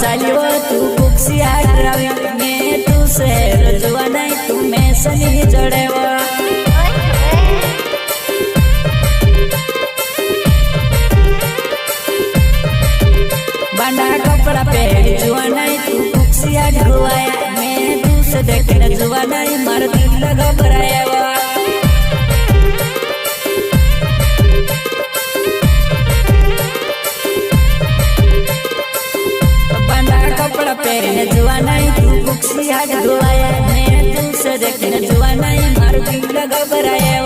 चालियो तू कुक्सिया डरावी मैं तू शहर जुआ नहीं तू मैं सनी जड़ेवा बांडा कपड़ा पहरी जुआ नहीं तू कुक्सिया ढुआया मैं तू से देखने जुआ नहीं मार दिल घबराया पेरने जुआ नहीं तू कुक्सिया ढुआया मैं तुझसे देखने जुआ नहीं मार दिल घबराया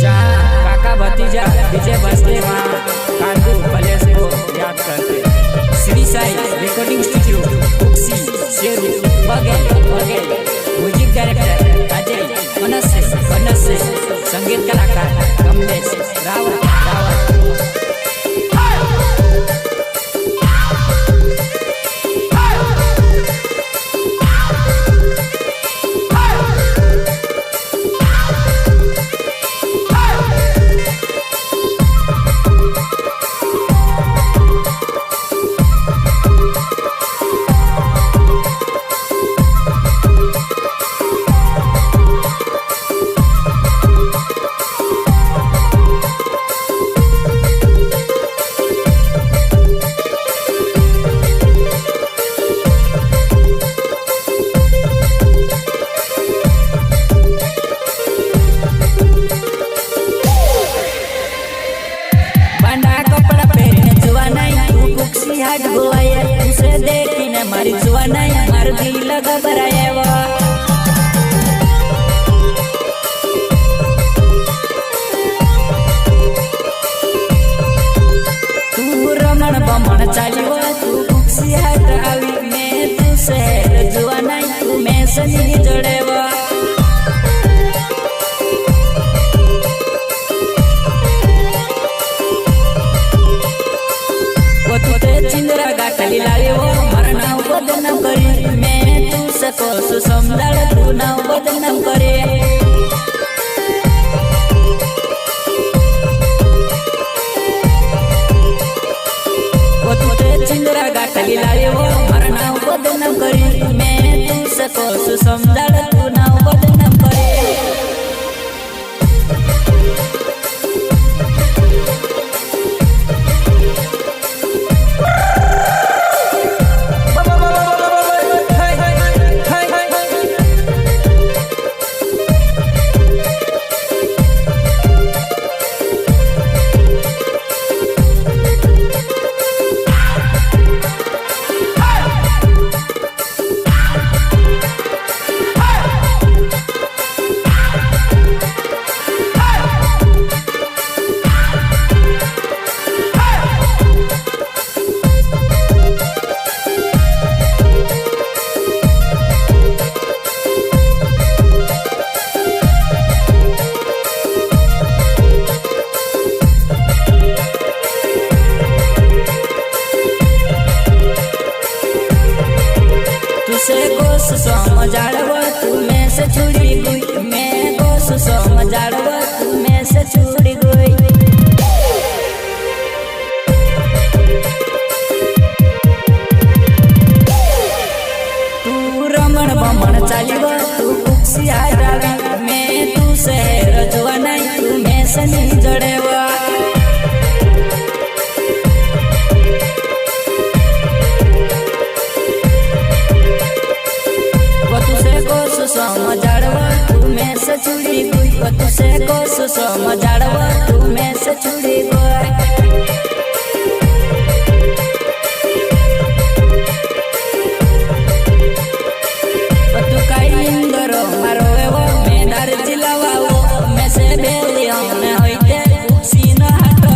जहाँ काका भतीजा विजय बसते वहाँ कांडू कलेश को याद करते Shri Sai recording studio Kukshi Sheru Baghel music director Ajay मनस संगीत कलाकार कमलेश रावत उसे देखने मारी जुआ नहीं मार दिल घबराया तू रमण बमण चालियो तू कुक्सिया ढावी मैं तू शहर जुआ नहीं तू मैं सनी जड़ेवा चिंद्रा गाठली लावे वो मरना बदनाम करे मैं तू सको समझाड़ तू ना बदनाम करे वो तुझे चिंद्रा गाठली लावे वो मरना बदनाम करे मैं तू सको समझाड़ तू ना बदनाम करे समझाड़वा तू मैं से छुड़ी गई मैं गोस समझाड़वा तू मैं से छुड़ी गई तू रमण बमण चालिवा तू कुक्सिया ढावी मैं तू शहर जुआ नहीं तू मैं सनी जड़ेवा समझाड़वा तू मैं से छुड़ी गई तुसे को समझाड़वा तू मैं से छुड़ी गई तू काई इंदरो मारो वो मैं दार जिलावा वो मैं से बेलिया मैं होइते कुक्सी न हटो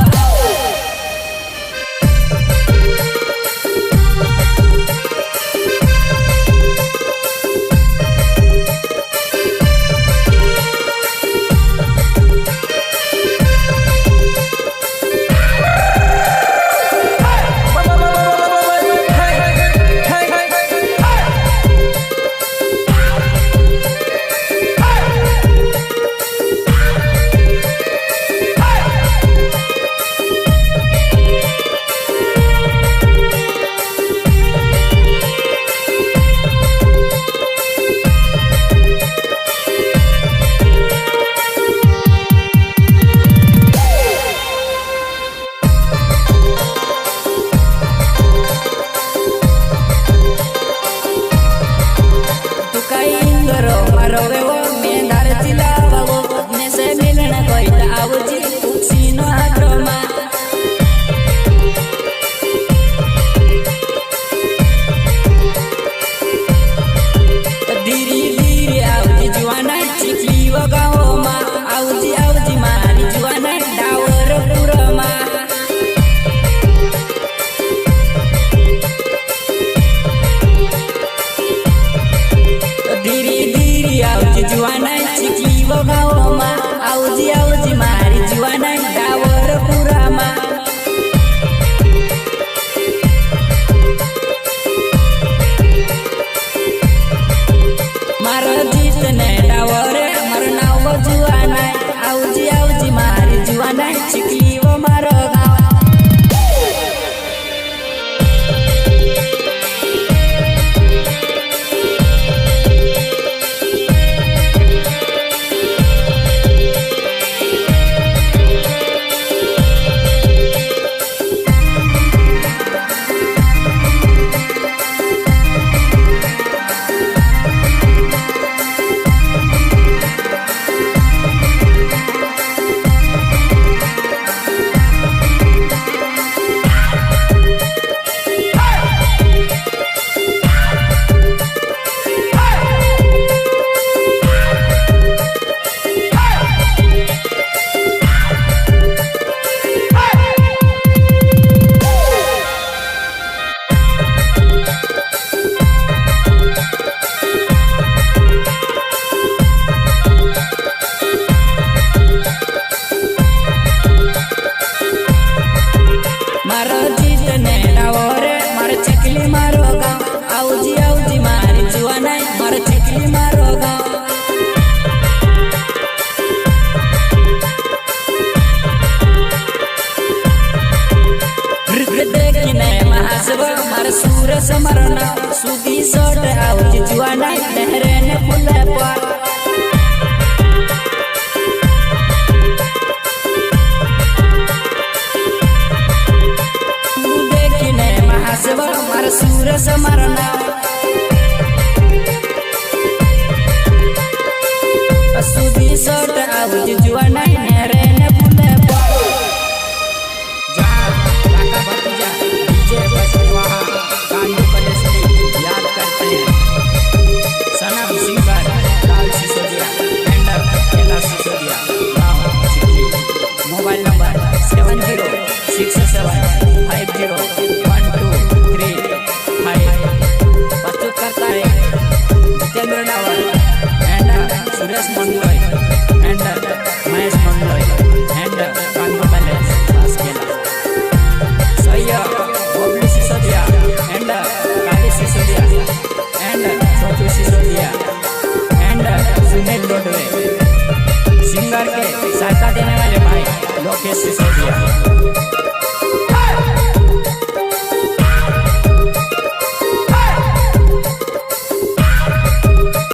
भाई लोकेश सिसोदिया।